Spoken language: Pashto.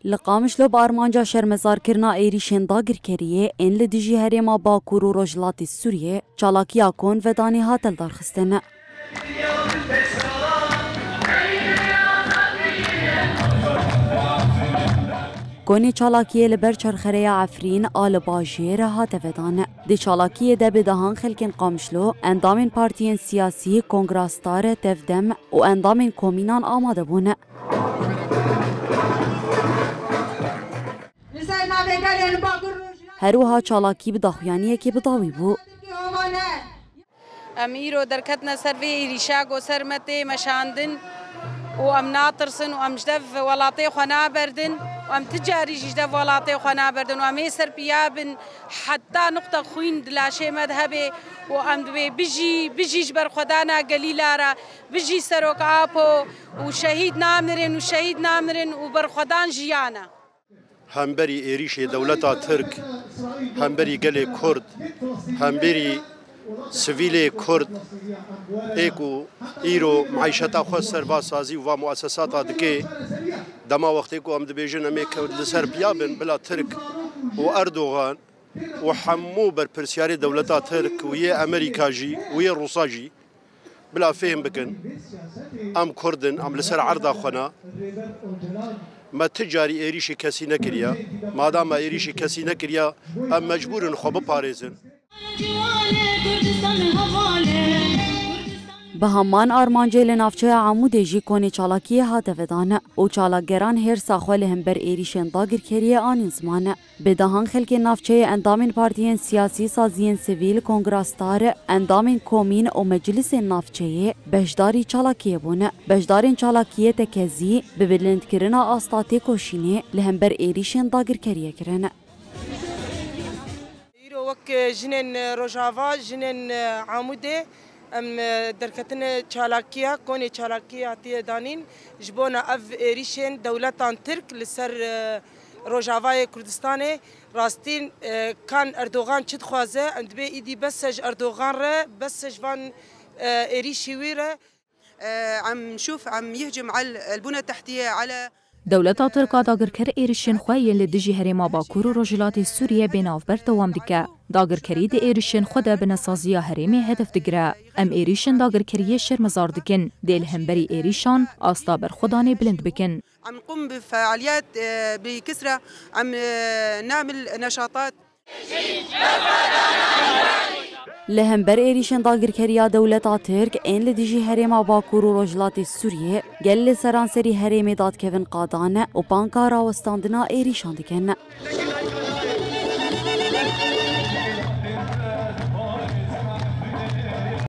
لقامشلو بارمانجا شرمزار کرنا ایریشن داگرکریه این لدیجی هریما باکور و رجلاتی سوریه چالاکیا کن و دانی هاتل دارخستنه. کونی چالاکیه لبر چرخره عفرین آل باجیر هاتفدانه. دی چالاکیه ده بدهان خلکن قامشلو اندامین پارتین سیاسی کنگراستار تفدم و اندامین کومینان آماده بونه. هروها چالاکی بداخویانیه که بداوی بو. امیرو درکتنا سروی ایریشاگو سرمتی مشاندن و ام ناطرسن و ام جدف ولاطي خنا بردن و ام تجاري جدف ولاطي خنا بردن و ام يسر بيابن حتى نقطة خوين دلاشي مذهبي و ام بيجي جبر خدانا قليلارا بيجي سروك آبو و شهيد نامرن و برخدان جيانا. همبري إيريشي دولتا ترك همبري قلي كرد همبري سویل کرد ایکو ایرو معیشتا خود سرباسازی و مؤسسات دکی دما وقتی کو ام دبیجن امیک لسر بیابن بلا ترک و اردوغان و حمو بر پرسیاری دولتا ترک و یه امریکا جی و یه روسا جی بلا فهم بکن ام کردن ام لسر عرضا خنا ما تجاری ایریشی کسی نکریا مادام ایریشی کسی نکریا ام مجبورن خوب پاريزن. به همان آرمانجه لنافچه عمود جی کنی چالاکیه هاتفدانه و چالاکگران هر ساخوال هم بر ایریشن داگرکریه آن زمانه. به دهان خلک نافچه اندامین پارتین سیاسی سازین سیویل کنگراستار اندامین کومین و مجلس نافچه بهشداری چالاکیه بونه. بهشدارین چالاکیه تکزی به بلند کرنا آستاتی کوشینه لهم بر ایریشن داگرکریه کرنه. وك جنين روجافا جنين عمودي ام دركتنا چالاكيا كوني چالاكيا تي دانين جبونا اف ريشين دولتان ترك لسر روجافا كردستاني راستين كان اردوغان چت خوازه اند بي ايدي بسج اردوغان ره بسج فان اريشي ويره عم يهجم على البنى التحتيه على دولتا ترکا داگرکر ایریشن خواه لدجی هریما باکور و رجلات سوریه بیناف بر دوام دکه. داگرکری دی ایریشن خود بنسازیا هریمی هدف دگره. ام ایریشن داگرکری شرمزار دکن. دیل همبری ایریشان آستا بر خودانی بلند بکن. عم نقوم بفعاليات بكسرة عم نعمل نشاطات. لهم بر ایریشن داگرکریا دولتا ترک این لدیجی هریما باکور و رجلات سوریه گل سرانسری هریمی داد کون قادانه و بانکا راوستاندنا ایریشان دکن.